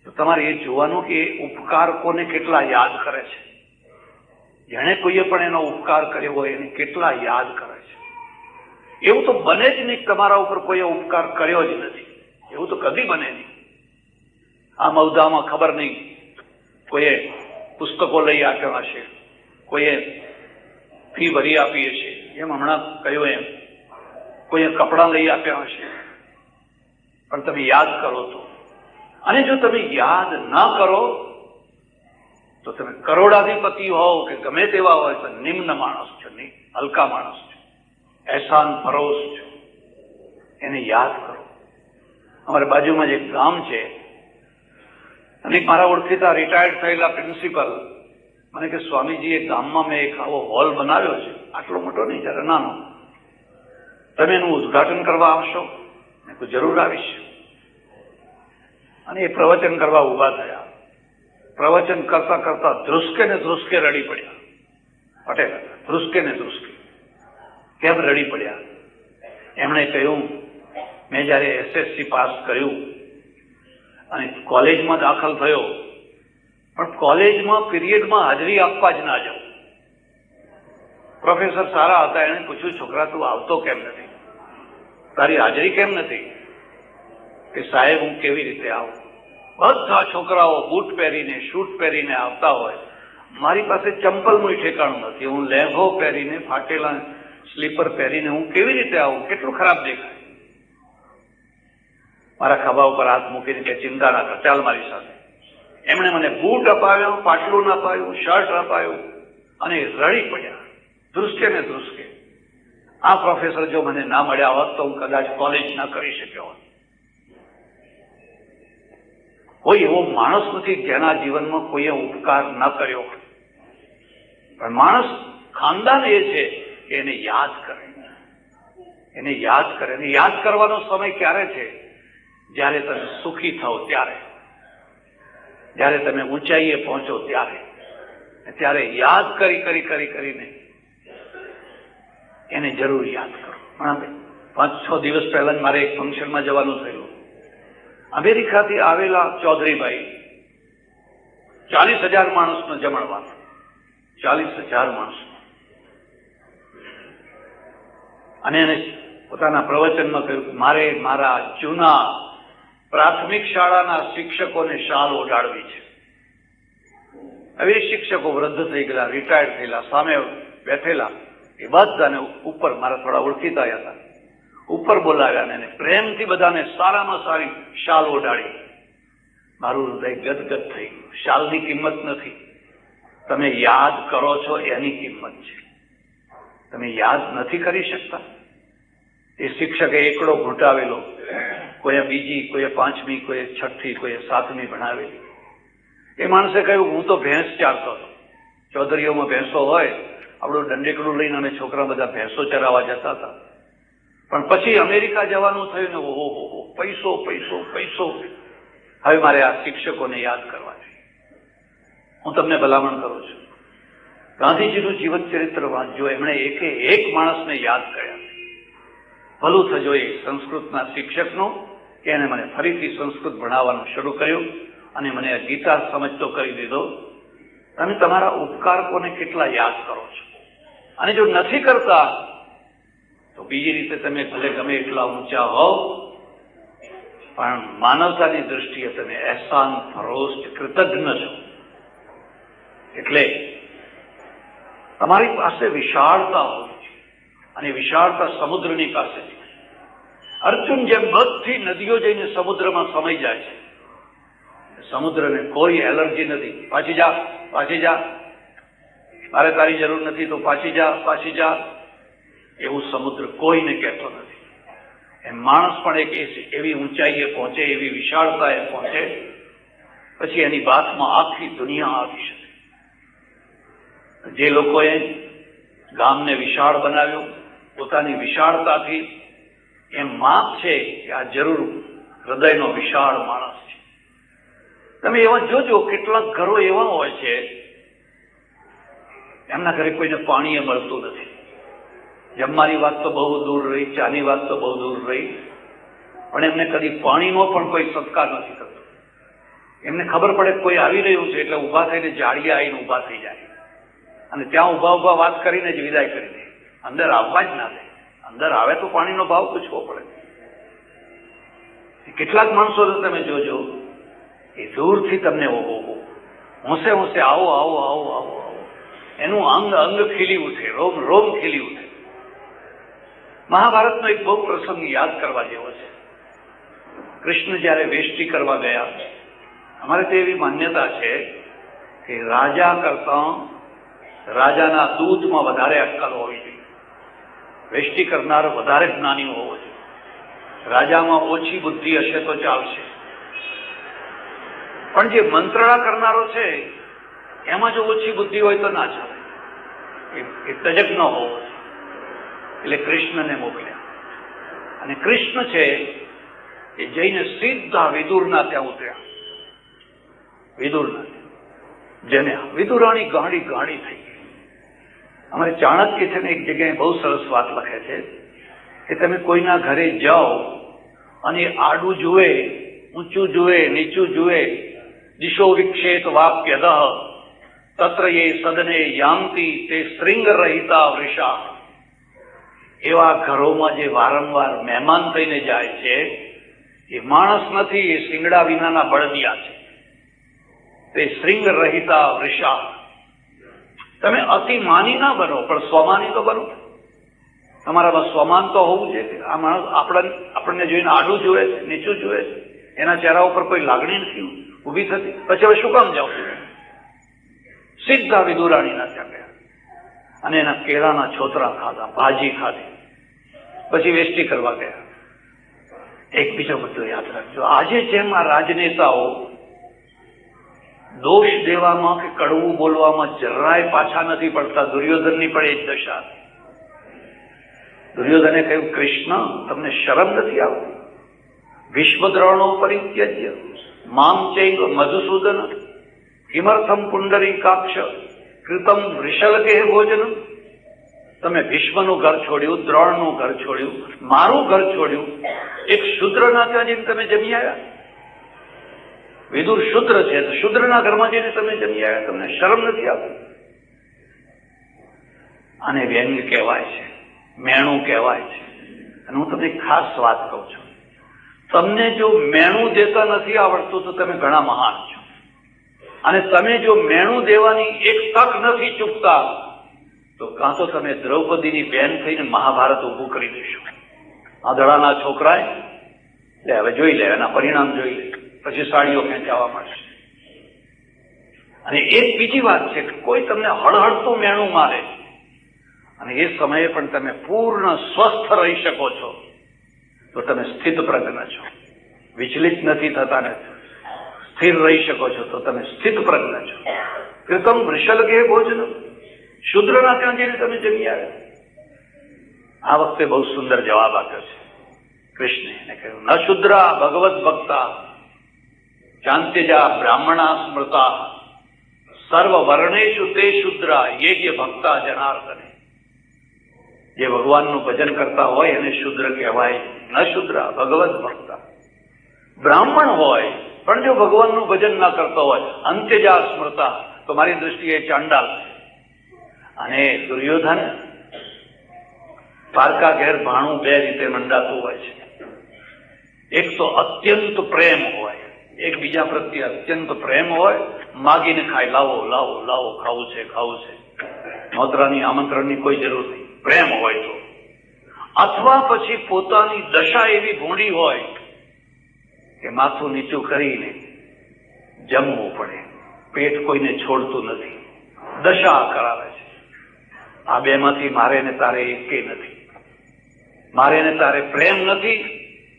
તો તમારે એ જોવાનું કે એ ઉપકાર કોને કેટલા યાદ કરે છે. જેણે કોઈએ પણ એનો ઉપકાર કર્યો હોય એને કેટલા યાદ કરે છે. એવું તો બને જ નહીં તમારા ઉપર કોઈએ ઉપકાર કર્યો જ નથી, એવું તો કદી બને નહીં. આ મૌદામાં ખબર નહીં કોઈએ પુસ્તકો લઈ આપ્યા હશે, કોઈએ ફી ભરી આપી હશે, એમ હમણાં કહ્યું એમ કોઈએ કપડાં લઈ આપ્યા હશે, પણ તમે યાદ કરો તો. અને જો તમે યાદ ના કરો તો તમે કરોડાધિપતિ હોવ કે ગમે તેવા હોય તો નિમ્ન માણસ છો, નહીં હલકા માણસ છો, એહસાન ફરોશ છો. એને યાદ કરો. અમારી બાજુમાં જ એક ગામ છે, અને મારા ઓળખીતા રિટાયર્ડ થયેલા પ્રિન્સિપલ મને કે સ્વામીજી એ ગામમાં મેં એક આવો હોલ બનાવ્યો છે, આટલો મોટો નહીં, જરા નાનો, તમે એનું ઉદ્ઘાટન કરવા આવશો? મેં કહ્યું જરૂર આવીશ. અને એ પ્રવચન કરવા ઉભા થયા. પ્રવચન કરતા કરતા ધ્રુસકે ને ધ્રુસકે રડી પડ્યા. પટેલ ધ્રુસકે ને ધ્રુસકે. કેમ રડી પડ્યા? એમણે કહ્યું, મેં જયારે SSC પાસ કર્યું અને કોલેજમાં દાખલ થયો, પણ કોલેજમાં પીરિયડમાં હાજરી આપવા જ ના જાઉં. પ્રોફેસર સારા હતા, એણે પૂછ્યું, છોકરા તું આવતો કેમ નથી, તારી હાજરી કેમ નથી? કે સાહેબ હું કેવી રીતે આવું? બધા છોકરાઓ બૂટ પહેરીને શૂટ પહેરીને આવતા હોય, મારી પાસે ચંપલનું ઠેકાણું નથી, હું લેંઘો પહેરીને ફાટેલા સ્લીપર પહેરીને હું કેવી રીતે આવું? કેટલું ખરાબ દેખાય. મારા ખભા ઉપર હાથ મૂકીને કે ચિંતા ના કર, ચાલ મારી સાથે. એમણે મને બૂટ અપાવ્યો, પાટલું અપાયું, શર્ટ અપાયું, અને રડી પડ્યા ધ્રુસકે ને ધ્રુસકે. આ પ્રોફેસર જો મને ના મળ્યા હોત તો હું કદાચ કોલેજ ના કરી શક્યો હોત. કોઈ એવો માણસ નથી જેના જીવનમાં કોઈએ ઉપકાર ન કર્યો હોય, પણ માણસ ખાનદાન એ છે કે એને યાદ કરે, એને યાદ કરે. અને યાદ કરવાનો સમય ક્યારે છે? જ્યારે તમે સુખી થાઓ ત્યારે, જ્યારે તમે ઊંચાઈએ પહોંચો ત્યારે. ત્યારે યાદ કરીને એને જરૂર યાદ કરો. 5-6 દિવસ પહેલા જ મારે એક ફંક્શનમાં જવાનું થયું. અમેરિકાથી આવેલા ચૌધરીભાઈ 40,000 માણસનો જમણવાર, 40,000 માણસ. અને એને પોતાના પ્રવચનમાં કહ્યું, મારે મારા જૂના પ્રાથમિક શાળાના શિક્ષકોને શાલ ઓઢાડવી છે. હવે એ શિક્ષકો વૃદ્ધ થઈ ગયેલા, રિટાયર્ડ થયેલા, સામે બેઠેલા એ બધાને ઉપર, મારા થોડા ઓળખીતા હતા, ઉપર બોલાવ્યા અને પ્રેમથી બધાને સારામાં સારી શાલ ઓઢાડી. મારું હૃદય ગદગદ થઈ ગયું. શાલની કિંમત નથી, તમે યાદ કરો છો એની કિંમત છે. તમે યાદ નથી કરી શકતા. એ શિક્ષકે એકડો ઘૂંટાવેલો, કોઈએ બીજી, કોઈએ 5મી, કોઈએ 6ઠી, કોઈએ 7મી ભણાવેલી. એ માણસે કહ્યું, હું તો ભેંસ ચારતો હતો. ચૌધરીઓમાં ભેંસો હોય, આપણું દંડેકડું લઈને અમે છોકરા બધા ભેંસો ચરાવવા જતા હતા. પણ પછી અમેરિકા જવાનું થયું ને, ઓહો પૈસો પૈસો પૈસો. હવે મારે આ શિક્ષકોને યાદ કરવા જોઈએ. હું તમને ભલામણ કરું છું, ગાંધીજીનું જીવન ચરિત્ર વાંચજો. એમણે એકે એક માણસને યાદ કર્યા. ભલું થજો એ સંસ્કૃતના શિક્ષકનું કે એને મને ફરીથી સંસ્કૃત ભણાવવાનું શરૂ કર્યું અને મને આ ગીતા સમજતો કરી દીધો. તમે તમારા ઉપકારકોને કેટલા યાદ કરો છો? અને જો નથી કરતા તો બીજી રીતે તમે ભલે ગમે એટલા ઊંચા હોવ, પણ માનવતાની દ્રષ્ટિએ તમે એહસાન ફરોશ કૃતજ્ઞ છો. એટલે તમારી પાસે વિશાળતા હોય છે, અને વિશાળતા સમુદ્રની પાસે છે. અર્જુન જેમ બધી નદીઓ જઈને સમુદ્રમાં સમાઈ જાય છે, સમુદ્રને કોઈ એલર્જી નથી. પાછી જા, પાછી જા, મારે તારી જરૂર નથી તો પાછી જા, પાછી જા, એવું સમુદ્ર કોઈને કહેતો નથી. એમ માણસ પણ એક એવી ઊંચાઈએ પહોંચે, એવી વિશાળતાએ પહોંચે, પછી એની વાતમાં આખી દુનિયા આવી શકે. જે લોકોએ ગામને વિશાળ બનાવ્યું પોતાની વિશાળતાથી, એમ માપ છે કે આ જરૂર હૃદયનો વિશાળ માણસ છે. તમે એવા જોજો, કેટલાક ઘરો એવા હોય છે એમના ઘરે કોઈને પાણી મળતું નથી. જમવાની વાત તો બહુ દૂર રહી, ચાની વાત તો બહુ દૂર રહી, પણ એમને કદી પાણીનો પણ કોઈ સત્કાર નથી કરતો. એમને ખબર પડે કોઈ આવી રહ્યું છે એટલે ઉભા થઈને જાળીએ આવીને ઉભા થઈ જાય અને ત્યાં ઉભા ઉભા વાત કરીને જ વિદાય કરી દે. અંદર આવવા જ ના દે. અંદર આવે તો પાણીનો ભાવ પૂછવો પડે. કેટલાક માણસો તો તમે જોજો, એ દૂરથી તમને હોંશે હોંશે આવો આવો આવો આવો આવો, એનું અંગ અંગ ખીલી ઉઠે, રોમ રોમ ખીલી ઉઠે. મહાભારતનો એક બહુ પ્રસંગ યાદ કરવા જેવો છે. કૃષ્ણ જયારે વેષ્ટિ કરવા ગયા, અમારે તો એવી માન્યતા છે કે રાજા કરતા રાજાના દૂધમાં વધારે અક્કલ હોવી જોઈએ. વેષ્ટિ કરનારો વધારે જ્ઞાની હોવો જોઈએ. રાજામાં ઓછી બુદ્ધિ હશે તો ચાલશે, પણ જે મંત્રણા કરનારો છે એમાં જો ઓછી બુદ્ધિ હોય તો ના ચાલે. એ તજજ્ઞ હોવો જોઈએ. એટલે કૃષ્ણને મોકલ્યા, અને કૃષ્ણ છે એ જઈને સીધા વિદુરના ત્યાં ઉતર્યા. વિદુરના જેને વિદુરાણી ગાંડી ગાંડી થઈ ગઈ. અમારે ચાણક્ય છે ને એક જગ્યાએ બહુ સરસ વાત લખે છે કે તમે કોઈના ઘરે જાઓ અને આડું જુએ, ઊંચું જુએ, નીચું જુએ, દિશો વિક્ષેત વાપ્યદઃ તત્ર યે સદને યાંતિ તે શૃંગ રહિતા વૃષા. એવા ઘરોમાં જે વારંવાર મહેમાન થઈને જાય છે એ માણસ નથી, એ શિંગડા વિનાના બળદિયા છે. તે શૃંગ રહિતા વૃષા. તમે અતિ માની ના બનો, પણ સ્વમાની તો બનો. તમારામાં સ્વમાન તો હોવું છે. આ માણસ આપણને જોઈને આડું જુએ છે, નીચું જુએ છે, એના ચહેરા ઉપર કોઈ લાગણી નથી ઉભી થતી. પછી હવે શું કામ જાવ? સીધા વિદુરાણીના ત્યાં ગયા અને એના કેળાના છોતરા ખાધા, ભાજી ખાધી, પછી વેષ્ટિ કરવા ગયા. એક બીજો બધું યાદ રાખજો, આજે જેમ આ રાજનેતાઓ દોષ દેવામાં કે કડવું બોલવામાં જરાય પાછા નથી પડતા, દુર્યોધનની પણ એ જ દશા. દુર્યોધને કહ્યું, કૃષ્ણ તમને શરમ નથી આવતી? વિશ્વદ્રોણો પરિત્યજ્ય મામ ચૈવ મધુસૂદન કિમર્થમ પુંડરીકાક્ષ કૃતમ વૃષલકે ભોજન. તમે ભીષ્મનું ઘર છોડ્યું, દ્રોણનું ઘર છોડ્યું, મારું ઘર છોડ્યું, એક શૂદ્રના ત્યાં જઈને તમે જમી આવ્યા. વિદુર શુદ્ર છે તો શુદ્રના ઘરમાં જઈને તમે જમી આવ્યા, તમને શરમ નથી આવતી? આને વ્યંગ કહેવાય છે, મેણું કહેવાય છે. અને હું તમને ખાસ વાત કહું છું, તમને જો મેણું દેતા નથી આવડતું તો તમે ઘણા મહાન છો. અને તમે જો મેણું દેવાની એક તક નથી ચૂકતા તો કાં તો તમે દ્રૌપદીની બેન થઈને મહાભારત ઉભું કરી દેશો. આંધળાના છોકરાએ લે હવે જોઈ લે, એના પરિણામ જોઈ લે, પછી સાડીઓ ખેંચાવા મળશે. અને એક બીજી વાત છે કે કોઈ તમને હળહળતું મેણું મારે અને એ સમયે પણ તમે પૂર્ણ સ્વસ્થ રહી શકો છો તો તમે સ્થિત પ્રજ્ઞ છો. વિચલિત નથી થતા ને સ્થિર રહી શકો છો તો તમે સ્થિત પ્રજ્ઞ છો. કૃતમ વૃષલકે ભોજન. શુદ્રના ત્યાં જઈને તમે જમી આવ્યા. આ વખતે બહુ સુંદર જવાબ આપ્યો છે કૃષ્ણે. એને કહ્યું, ન શુદ્રા ભગવત ભક્તા ચાંત્યજા બ્રાહ્મણા સ્મૃતા સર્વ વર્ણેશુ તે શુદ્રા યે ભક્તા જનાર્દને. જે ભગવાનનું ભજન કરતા હોય એને શુદ્ર કહેવાય. ન શુદ્રા ભગવત ભક્તા. બ્રાહ્મણ હોય પણ જો ભગવાનનું ભજન ના કરતો હોય, અંત્યજા સ્મૃતા, તો મારી દૃષ્ટિએ ચાંડાલ છે. અને દુર્યોધન પારકા ઘેર ભાણું બે રીતે મંડાતું હોય છે. એક તો અત્યંત પ્રેમ હોય, એકબીજા પ્રત્યે અત્યંત પ્રેમ હોય, માગીને ખાય, લાવો લાવો લાવો, ખાવું છે ખાવું છે, નોતરાની આમંત્રણની કોઈ જરૂર નહીં, પ્રેમ હોય તો. અથવા પછી પોતાની દશા એવી ભોંડી હોય કે માથું નીચું કરીને જમવું પડે. પેટ કોઈને છોડતું નથી, દશા કરાવે છે. આ બેમાંથી મારે ને તારે એકે નથી. મારે ને તારે પ્રેમ નથી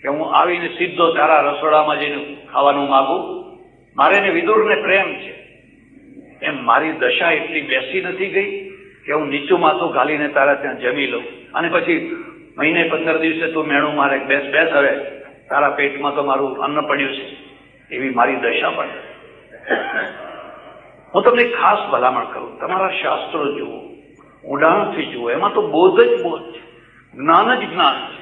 કે હું આવીને સીધો તારા રસોડામાં જઈને ખાવાનું માગું. મારે ને વિદુરને પ્રેમ છે. એમ મારી દશા એટલી બેસી નથી ગઈ કે હું નીચું માથું ઘાલીને તારા ત્યાં જમી લઉં અને પછી મહિને 15 દિવસે તું મેણું મારે બેસ હવે તારા પેટમાં તો મારું અન્ન પડ્યું છે. એવી મારી દશા પણ. હું તમને ખાસ ભલામણ કરું, તમારા શાસ્ત્રો જુઓ, ઊંડાણથી જુઓ. એમાં તો બોધ જ બોધ છે, જ્ઞાન જ જ્ઞાન છે.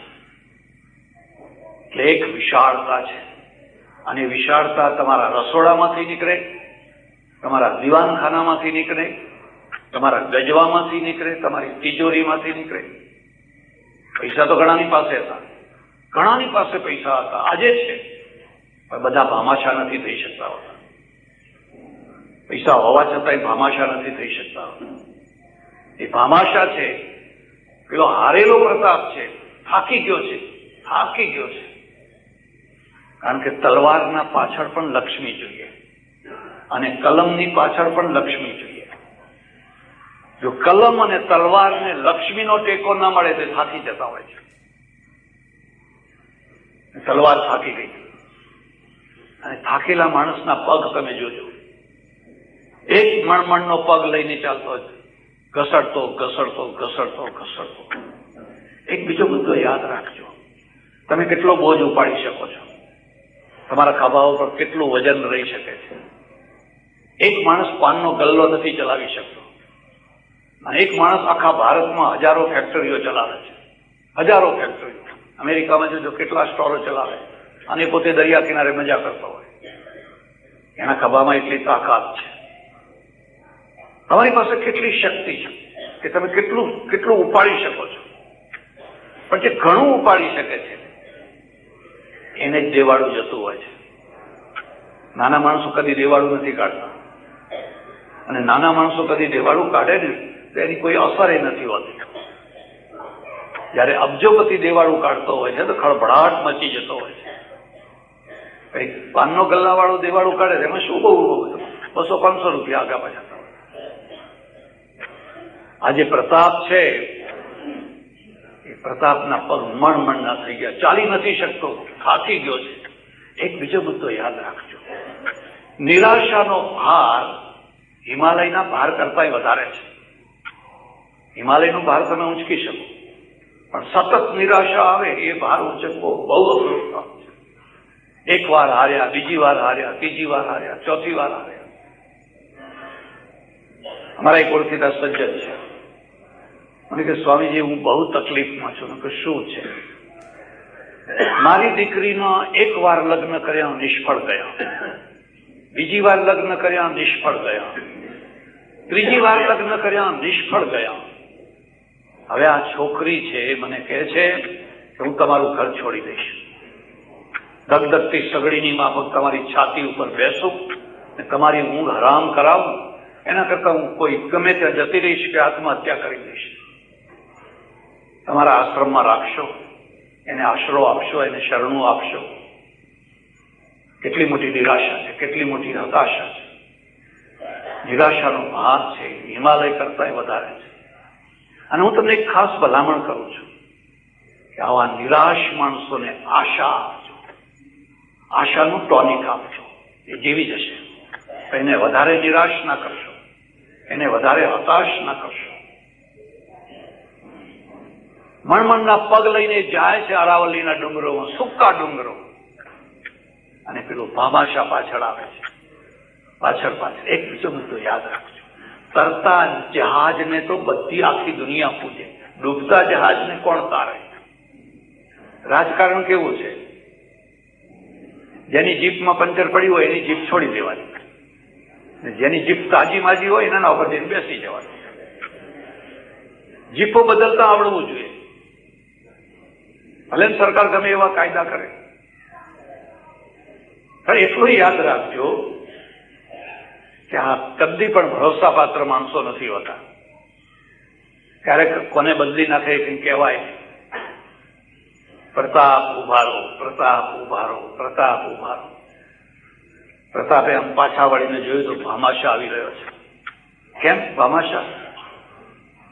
એટલે એક વિશાળતા છે અને વિશાળતા તમારા રસોડામાંથી નીકળે, તમારા દીવાનખાનામાંથી નીકળે, તમારા ગજવામાંથી નીકળે, તમારી તિજોરીમાંથી નીકળે. પૈસા તો ઘણાની પાસે હતા, ઘણાની પાસે પૈસા હતા, આજે છે, પણ બધા ભામાશા નથી થઈ શકતા હોતા. પૈસા હોવા છતાંય ભામાશા નથી થઈ શકતા હોતા. એ ભામાશા છે, પેલો હારેલો પ્રતાપ છે, થાકી ગયો છે, થાકી ગયો છે. કારણ કે તલવારના પાછળ પણ લક્ષ્મી જોઈએ અને કલમની પાછળ પણ લક્ષ્મી જોઈએ. જો કલમ અને તલવારને લક્ષ્મીનો ટેકો ન મળે તો થાકી જતા હોય છે. તલવાર થાકી ગઈ અને થાકેલા માણસના પગ તમે જોજો. એક મણમણનો પગ લઈને ચાલતો હોય, ઘસડતો ઘસડતો ઘસડતો ઘસડતો. એક બીજો મુદ્દો યાદ રાખજો, તમે કેટલો બોજ ઉપાડી શકો છો, તમારા ખભાઓ પર કેટલું વજન રહી શકે છે. એક માણસ પાનનો ગલ્લો નથી ચલાવી શકતો અને એક માણસ આખા ભારતમાં હજારો ફેક્ટરીઓ ચલાવે છે, હજારો ફેક્ટરીઓ. અમેરિકામાં જો કેટલા સ્ટોરો ચલાવે અને પોતે દરિયા કિનારે મજા કરતો હોય. એના ખભામાં એટલી તાકાત છે. તમારી પાસે કેટલી શક્તિ છે કે તમે કેટલું ઉપાડી શકો છો. પણ જે ઘણું ઉપાડી શકે છે એને જ દેવાળું જતું હોય છે. નાના માણસો કદી દેવાળું નથી કાઢતા અને નાના માણસો કદી દેવાળું કાઢે ને તો એની કોઈ અસર નથી હોતી. જયારે અબજોપતિ દેવાળું કાઢતો હોય છે તો ખળભળાટ મચી જતો હોય છે. કઈ પાનનો ગલ્લાવાળું દેવાળું કાઢે એમાં શું બહુ 200-500 રૂપિયા આગા પાછા. આ જે પ્રતાપ છે એ પ્રતાપના પગ મણમણના થઈ ગયા, ચાલી નથી શકતો, થાકી ગયો છે. એક બીજો મુદ્દો યાદ રાખજો, નિરાશાનો ભાર હિમાલયના ભાર કરતા વધારે છે. હિમાલયનો ભાર તમે ઊંચકી શકો પણ સતત નિરાશા આવે એ ભાર ઊંચકવો બહુ અઘરું કામ છે. એક વાર હાર્યા, બીજી વાર હાર્યા, ત્રીજી વાર હાર્યા, ચોથી વાર હાર્યા. અમારા એક ઓળખીતા સજ્જન છે, મને કે સ્વામીજી હું બહુ તકલીફમાં છું. કે શું છે? મારી દીકરીનો એક વાર લગ્ન કર્યા નિષ્ફળ ગયા, બીજી વાર લગ્ન કર્યા નિષ્ફળ ગયા, ત્રીજી વાર લગ્ન કર્યા નિષ્ફળ ગયા. હવે આ છોકરી છે મને કહે છે કે હું તમારું ઘર છોડી દઈશ, ધગધગતી સગડીની માફક તમારી છાતી ઉપર બેસું અને તમારી ઊંઘ હરામ કરાવું, એના કરતા હું કોઈ ગમે ત્યાં જતી રહીશ કે આત્મહત્યા કરી દઈશ. તમારા આશ્રમમાં રાખશો, એને આશરો આપશો, એને શરણું આપશો. કેટલી મોટી નિરાશા છે, કેટલી મોટી હતાશા છે. નિરાશાનો ભાર છે હિમાલય કરતા વધારે છે. અને હું તમને એક ખાસ ભલામણ કરું છું કે આવા નિરાશ માણસોને આશા આપજો, આશાનું ટોનિક આપજો. એ જીવી જશે. એને વધારે નિરાશ ના કરશો, એને વધારે હતાશ ના કરશો. મણમણના પગ લઈને જાય છે અરાવલીના ડુંગરોમાં, સૂકા ડુંગરો, અને પેલું ભામાશા પાછળ આવે છે, પાછળ. એક બીજો મુદ્દો યાદ રાખજો, તરતા જહાજને તો બધી આખી દુનિયા પૂજે, ડૂબતા જહાજને કોણ તારે? રાજકારણ કેવું છે? જેની જીપમાં પંચર પડ્યું હોય એની જીપ છોડી દેવાની, જેની જીપ તાજી માજી હોય એના ઉપર જઈને બેસી જવાની. જીપો બદલતા આવડવું જોઈએ. ભલે સરકાર ગમે એવા કાયદા કરે, પણ એટલું યાદ રાખજો કે આ કદી પણ ભરોસાપાત્ર માણસો નથી હોતા. ક્યારેક કોને બદલી નાખે કઈ કહેવાય, પ્રતાપ ઉભારો, પ્રતાપ ઉભારો, પ્રતાપ ઉભારો. પ્રતાપે આમ પાછા વળીને જોયું તો ભામાશા આવી રહ્યો છે. કેમ ભામાશા?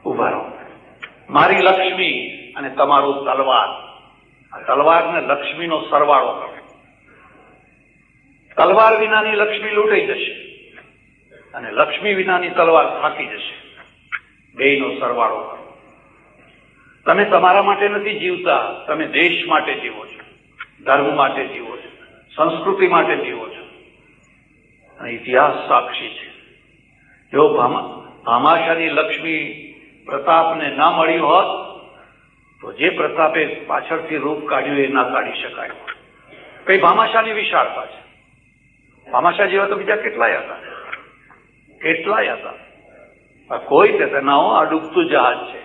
ઉભા રહો, મારી લક્ષ્મી અને તમારું તલવાર, આ તલવાર ને લક્ષ્મીનો સરવાળો કરો. તલવાર વિનાની લક્ષ્મી લૂંટાઈ જશે અને લક્ષ્મી વિનાની તલવાર થાકી જશે. બેયનો સરવાળો કરો. તમે તમારા માટે નથી જીવતા, તમે દેશ માટે જીવો છો, ધર્મ માટે જીવો છો, સંસ્કૃતિ માટે જીવો છો. અને ઇતિહાસ સાક્ષી છે, જો ભામાશાની લક્ષ્મી પ્રતાપને ના મળી હોત તો જે પ્રતાપે પાછળથી રૂપ કાઢ્યું એ ના કાઢી શકાય. કઈ ભામાશાની વિશાળતા છે. ભામાશા જેવા તો બીજા કેટલાય હતા, કેટલાય હતા. કોઈ કહેતા ના હો, આ ડૂબતું જહાજ છે,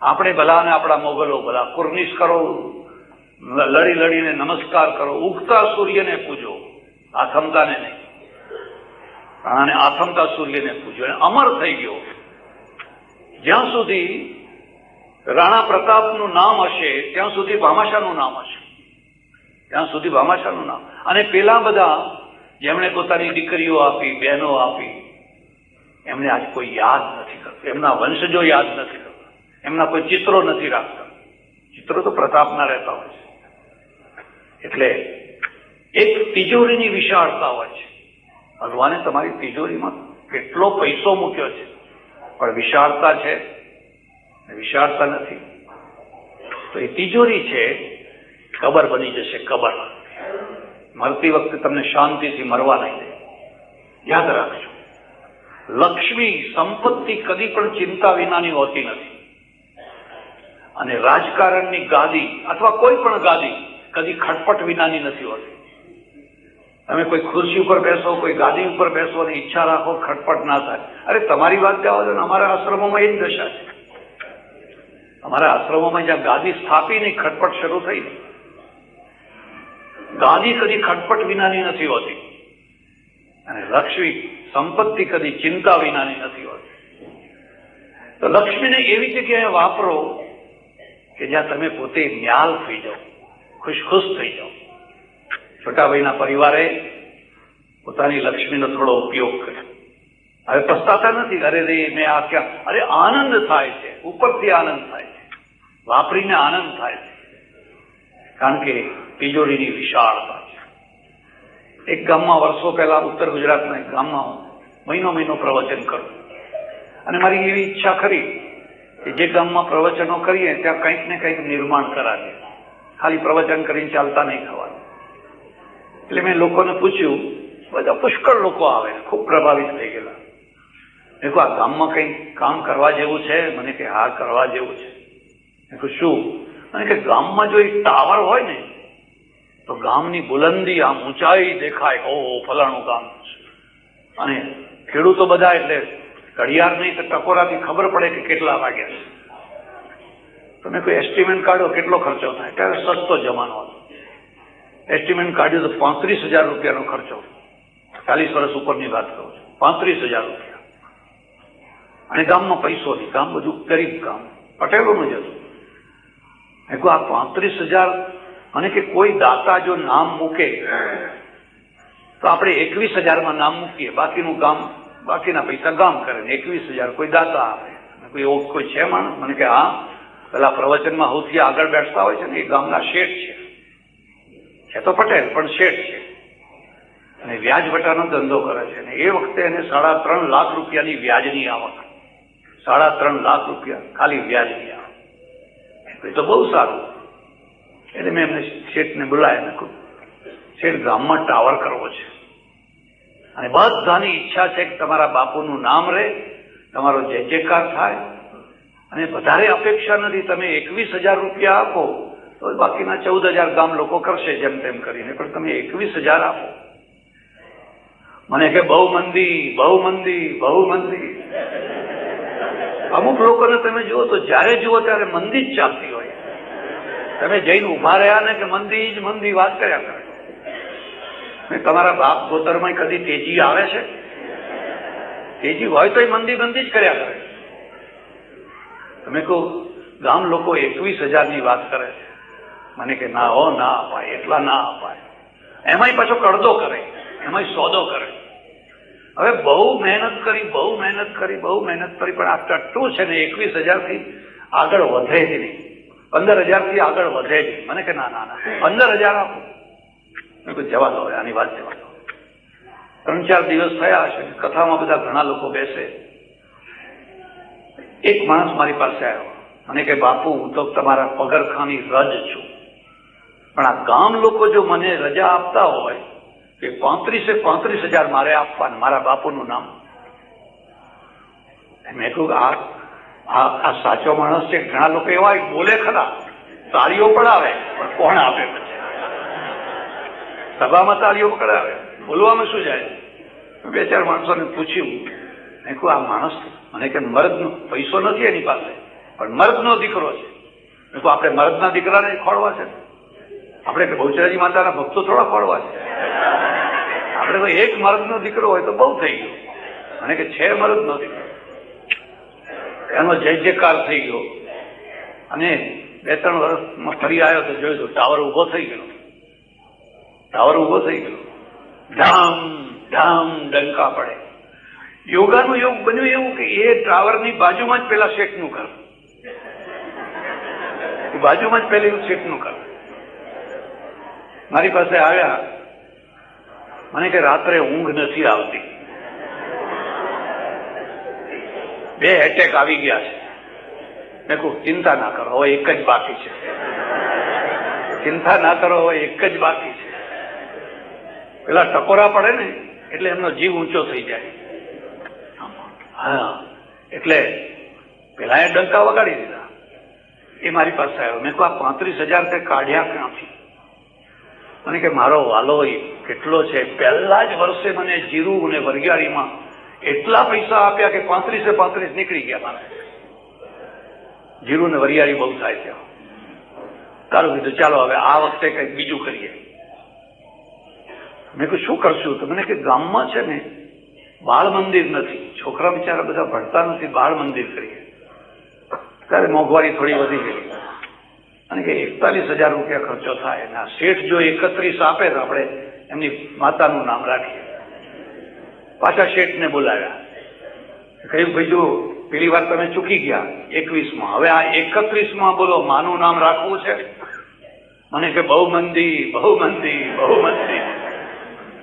આપણે ભલા અને આપણા મોગલો ભલા. કુર્નિશ કરો, લડી લડીને નમસ્કાર કરો, ઉગતા સૂર્યને પૂજો, આથમતાને નહીં. અને આથમતા સૂર્યને પૂજો, અને અમર થઈ ગયો. જ્યાં સુધી રાણા પ્રતાપનું નામ હશે ત્યાં સુધી ભામાશાનું નામ હશે, ત્યાં સુધી ભામાશાનું નામ. અને પેલા બધા જેમણે પોતાની દીકરીઓ આપી, બહેનો આપી, એમને આજ કોઈ યાદ નથી કરતું, એમના વંશજો યાદ નથી કરતા, એમના કોઈ ચિત્રો નથી રાખતા. ચિત્રો તો પ્રતાપના રહેતા હોય છે. એટલે એક તિજોરીની વિશાળતા હોય છે. ભગવાને તમારી તિજોરીમાં કેટલો પૈસો મૂક્યો છે, પણ વિશાળતા છે, વિશાળતા નથી. તો એ તિજોરી છે, કબર બની જશે. કબર મરતી વખતે તમને શાંતિથી મરવા નહીં દે. યાદ રાખજો, લક્ષ્મી સંપત્તિ કદી પણ ચિંતા વિનાની હોતી નથી. અને રાજકારણની ગાદી અથવા કોઈ પણ ગાદી કદી ખટપટ વિનાની નથી હોતી. તમે કોઈ ખુરશી ઉપર બેસો, કોઈ ગાદી ઉપર બેસો અને ઈચ્છા રાખો ખટપટ ના થાય. અરે તમારી વાત જવા દો ને, અમારા આશ્રમોમાં એ જ દશા છે. અમારા આશ્રમોમાં જ્યાં ગાદી સ્થાપી નહીં, ખટપટ શરૂ થઈ નહીં. ગાદી કદી ખટપટ વિનાની નથી હોતી. અને લક્ષ્મી સંપત્તિ કદી ચિંતા વિનાની નથી હોતી. તો લક્ષ્મીને એવી જગ્યાએ વાપરો કે જ્યાં તમે પોતે ન્યાલ થઈ જાઓ, ખુશ થઈ જાઓ. છોટાભાઈના પરિવારે પોતાની લક્ષ્મીનો થોડો ઉપયોગ કર્યો. હવે પસ્તાતા નથી, અરે રે મેં આ ક્યાં. અરે આનંદ થાય છે, ઉપરથી આનંદ થાય છે, વાપરીને આનંદ થાય છે. કારણ કે તિજોરીની વિશાળતા છે. એક ગામમાં વર્ષો પહેલા, ઉત્તર ગુજરાતના એક ગામમાં હું મહિનો પ્રવચન કરું. અને મારી એવી ઈચ્છા ખરી કે જે ગામમાં પ્રવચનો કરીએ ત્યાં કંઈક ને કંઈક નિર્માણ કરાવીએ, ખાલી પ્રવચન કરીને ચાલતા નહીં થવાનું. એટલે મેં લોકોને પૂછ્યું, બધા પુષ્કળ લોકો આવે, ખૂબ પ્રભાવિત થઈ ગયેલા. મેં કહું આ ગામમાં કંઈક કામ કરવા જેવું છે? મને કે હા, કરવા જેવું છે. મેં કહું શું? મને કે ગામમાં જો એક ટાવર હોય ને તો ગામની બુલંદી, આમ ઊંચાઈ દેખાય, ઓ ફલાણું ગામ છે. અને ખેડૂતો બધા, એટલે ઘડિયાળ નહીં તો ટકોરાથી ખબર પડે કે કેટલા વાગ્યા છે. તમે કોઈ એસ્ટિમેટ કાઢો કેટલો ખર્ચો થાય? ત્યારે સસ્તો જમાનો હતો. એસ્ટિમેટ કાઢ્યું તો 35,000 રૂપિયાનો ખર્ચો. 40 વર્ષ ઉપરની વાત કરું છું. 35,000 રૂપિયા. અને ગામમાં પૈસો નહીં, ગામ બધું ગરીબ ગામ, પટેલોનું જ હતું. મેં કહું આ 35,000, અને કે કોઈ દાતા જો નામ મૂકે તો આપણે 21,000માં નામ મૂકીએ, બાકીનું ગામ, બાકીના પૈસા ગામ કરે, 21,000 કોઈ દાતા આપે. કોઈ એવો કોઈ છે માણસ? મને કે હા, પેલા પ્રવચનમાં સૌથી આગળ બેસતા હોય છે ને, એ ગામના શેઠ છે તો પટેલ પણ શેઠ છે, અને વ્યાજ વટાનો ધંધો કરે છે. અને એ વખતે એને 3.5 લાખ રૂપિયાની વ્યાજની આવક. 3.5 લાખ રૂપિયા ખાલી વ્યાજની આવક. એ તો બહુ સારું. એટલે મેં એમને શેઠને બોલાયા. મેં કહ્યું શેઠ, ગામમાં ટાવર કરવો છે અને બધાની ઈચ્છા છે કે તમારા બાપુનું નામ રહે, તમારો જય જયકાર થાય, અને વધારે અપેક્ષા નથી. તમે 21,000 રૂપિયા આપો તો બાકીના 14,000 ગામ લોકો કરશે જેમ તેમ કરીને, પણ તમે 21,000 આપો. મને કે બહુ મંદી. અમુક લોકોને તમે જુઓ તો જયારે જુઓ ત્યારે મંદી જ ચાલતી હોય. તમે જઈને ઉભા રહ્યા ને કે મંદી વાત કર્યા કરે. તમારા બાપ ગોતરમાં કદી તેજી આવે છે? તેજી હોય તો મંદી જ કર્યા કરે. તમે કહો ગામ લોકો 21,000ની વાત કરે છે. મને કે ના હો, ના અપાય, એટલા ના અપાય. એમાંય પાછો કડદો કરે. એમાં સોદો કરે. હવે બહુ મહેનત કરી પણ આ ટટ્ટુ છે ને 21,000 થી આગળ વધે જ નહીં, 15,000 થી આગળ વધે જ નહીં. મને કે ના 15,000 આપો. મેં કહ્યું જવા દો, આની વાત જવા દો. 3-4 દિવસ થયા હશે, કથામાં બધા ઘણા લોકો બેસે. એક માણસ મારી પાસે આવ્યો, મને કે બાપુ હું તો તમારા પગરખાની રજ છું, પણ આ ગામ લોકો જો મને રજા આપતા હોય કે 35,000 મારે આપવાનું, મારા બાપુનું નામ. મેં કહ્યું આ સાચો માણસ છે. ઘણા લોકો એવા બોલે ખરા, તાળીઓ પડાવે, પણ કોણ આપે? પછી સભામાં તાળીઓ પકડાવે, બોલવામાં શું જાય? 2-4 માણસોને પૂછ્યું. મેં કહ્યું આ માણસ, મને કે મર્દનો પૈસો નથી એની પાસે, પણ મર્દનો દીકરો છે. મેં કહ્યું આપણે મર્દના દીકરાને ખોળવા છે? આપણે કે બહુચરાજી માતાના ભક્તો થોડા ખોળવા છે? આપણે તો એક મર્દનો દીકરો હોય તો બહુ થઈ ગયું. મને કે છે મર્દનો દીકરો. એનો જય જયકાર થઈ ગયો. અને 2-3 વર્ષમાં ફરી આવ્યો તો જોયું તો ટાવર ઉભો થઈ ગયો. ધામ ધામ ડંકા પડે. યોગાનું એવું બન્યું એવું કે એ ટાવરની બાજુમાં જ પેલા શેઠનું ઘર, બાજુમાં જ પેલું શેઠનું ઘર. મારી પાસે આવ્યા, મને કે રાત્રે ઊંઘ નથી આવતી, 2 એટેક આવી ગયા છે. મેં કહું ચિંતા ના કરો, હવે એક જ બાકી છે. ચિંતા ના કરો, હવે એક જ બાકી છે. પેલા ટકોરા પડે ને એટલે એમનો જીવ ઊંચો થઈ જાય. હા, એટલે પેલા એ ડંકા વગાડી દીધા. એ મારી પાસે આવ્યો. મેં કહું આ 35,000 તે કાઢ્યા ક્યાંથી? મને કે મારો વાલો કેટલો છે, પહેલા જ વર્ષે મને જીરું અને વરિયાળીમાં એટલા પૈસા આપ્યા કે 35 નીકળી ગયા મારે. જીરું ને વરિયાળી બહુ થાય છે. તારું કીધું ચાલો હવે આ વખતે કંઈક બીજું કરીએ. મેં કહ્યું શું કરશું? તો મને કે ગામમાં છે ને બાળ મંદિર નથી, છોકરા બિચારા બધા ભણતા નથી, બાળ મંદિર કરીએ. ત્યારે મોંઘવારી થોડી વધી ગઈ અને કે 41,000 રૂપિયા ખર્ચો થાય. ના શેઠ જો 31 આપે તો આપણે એમની માતાનું નામ રાખીએ. પાછા શેઠને બોલાવ્યા. કહ્યું ભાઈ જો પેલી વાર તમે ચૂકી ગયા 21માં, હવે આ 31માં બોલો માનું નામ રાખવું છે? મને કે બહુ મંદી.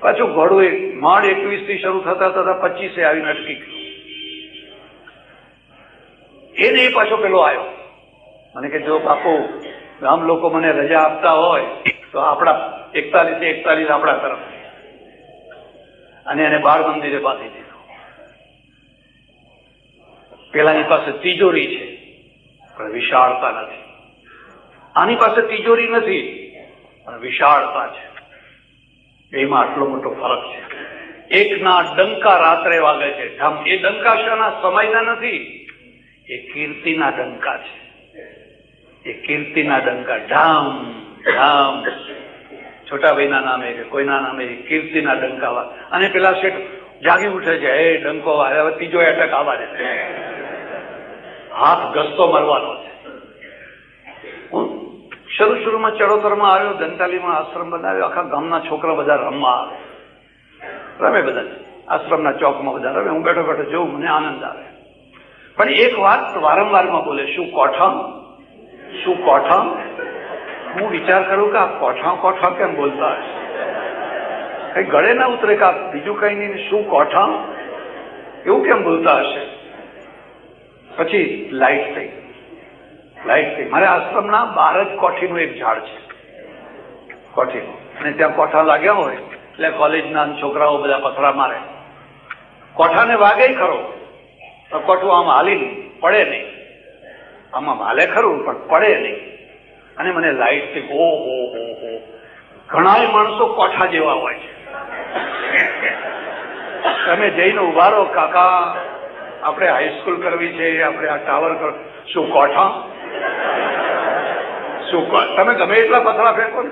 પાછું ઘોડું માંડ 21 થી શરૂ થતા 25 આવીને અટકી ગયું. એને પાછો પેલો આવ્યો. મને કે જો બાપુ ગામ લોકો મને રજા આપતા હોય તો આપણા 41 આપણા તરફ, અને એને બાળ મંદિરે બાંધી દીધો. પેલાની પાસે તિજોરી છે પણ વિશાળતા નથી, આની પાસે તિજોરી નથી પણ વિશાળતા છે. એમાં આટલો મોટો ફરક છે. એકના ડંકા રાત્રે વાગે છે ઢમ. એ ડંકા શાના સમયના નથી, એ કીર્તિના ડંકા છે. એ કીર્તિના ડંકા ઢામ ઢામ, છોટાભાઈના નામે કે કોઈના નામે કીર્તિના ડંકા. અને પેલા શેઠ જાગી ઉઠે છે, એ ડંકો હવે ત્રીજો એટેક આવવા દે, હાથ ઘસતો મરવાનો છે. હું શરૂમાં ચડોતરમાં આવ્યો, દંતાલીમાં આશ્રમ બનાવ્યો, આખા ગામના છોકરા બધા રમવા રમે, બધા આશ્રમના ચોકમાં બધા રમે. હું બેઠો જોઉં, મને આનંદ આવે. પણ એક વાત વારંવારમાં બોલે, શું કોઠા. હું વિચાર કરું કે આ કોઠા કેમ બોલતા હશે? કઈ ગળે ના ઉતરે કે બીજું કઈ નહીં, શું કોઠા એવું કેમ બોલતા હશે? પછી લાઈટ થઈ. મારે આશ્રમના બહાર જ કોઠીનું એક ઝાડ છે, કોઠીનું, અને ત્યાં કોઠા લાગ્યા હોય એટલે કોલેજના છોકરાઓ બધા પથરા મારે. કોઠાને વાગે ખરો તો કોઠું આમ હાલી પડે નહીં, આમાં હાલે ખરું પણ પડે નહીં. અને મને લાઈટ થી ઓહો ઘણા માણસો કોઠા જેવા હોય છે. તમે જઈને ઉભા રહો, કાકા આપણે હાઈસ્કૂલ કરવી છે, આપણે આ ટાવર કર. શું કોઠા? તમે ગમે એટલા પથરા ફેંકો ને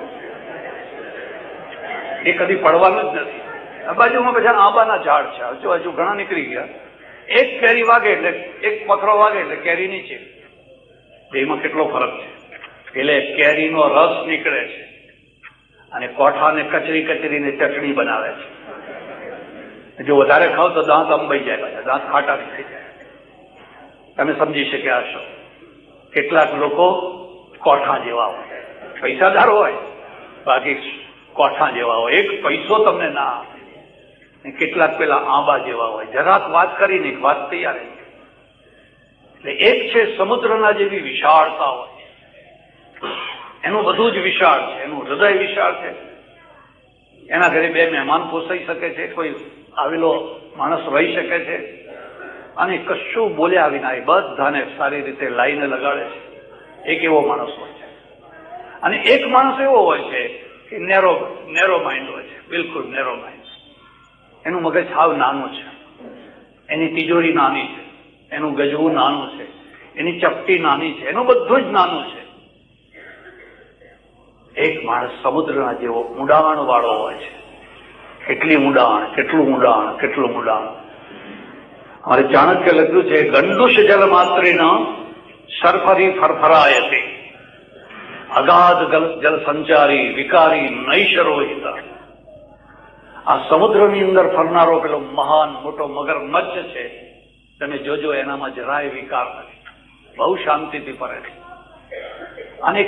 એ કદી પડવાનું જ નથી. આ બાજુમાં બધા આંબાના ઝાડ છે, હજુ ઘણા નીકળી ગયા. એક કેરી વાગે એટલે એક પથરો વાગે એટલે કેરી નીચે. એમાં કેટલો ફરક છે. એટલે કેરીનો રસ નીકળે છે અને કોઠાને કચરીને ચટણી બનાવે છે. જો વધારે ખાવ તો દાંત અંબાઈ જાય, પાછા દાંત ખાટા થઈ જાય. તમે સમજી શક્યા હશો. કેટલાક લોકો કોઠા જેવા હોય, પૈસાદાર હોય, બાકી કોઠા જેવા હોય, એક પૈસો તમને ના આપે. કેટલાક પેલા આંબા જેવા હોય, જરાક વાત કરીને વાત તૈયાર. એટલે એક છે સમુદ્રના જેવી વિશાળતા હોય, એનું બધું જ વિશાળ છે, એનું હૃદય વિશાળ છે. એના ઘરે બે મહેમાન પોસાઈ શકે છે, કોઈ આવેલો માણસ રહી શકે છે, અને કશું બોલ્યા વિના એ બધાને સારી રીતે લાઈને લગાડે છે. એક એવો માણસ હોય છે. અને એક માણસ એવો હોય છે કે નેરો માઇન્ડ હોય છે, બિલકુલ નેરો માઇન્ડ. એનું મગજ સાવ નાનું છે, એની તિજોરી નાની છે, એનું ગજવું નાનું છે, એની ચપટી નાની છે, એનું બધું જ નાનું છે. એક માણસ સમુદ્રના જેવો ઊંડાણ વાળો હોય છે. કેટલી ઊંડાણ, કેટલું ઊંડાણ, કેટલું ઊંડાણ. અમારે ચાણક્ય લખ્યું છે, ગંડુષ જલ માત્રેના સરફરી ફરફરાયતે અગાધ જલ સંચારી વિકારી નૈશરોહિતા. આ સમુદ્રની અંદર ફરનારો પેલો મહાન મોટો મગરમચ્છ છે, તમે જોજો એનામાં જરાય વિકાર નથી, બહુ શાંતિથી ફરે છે. અને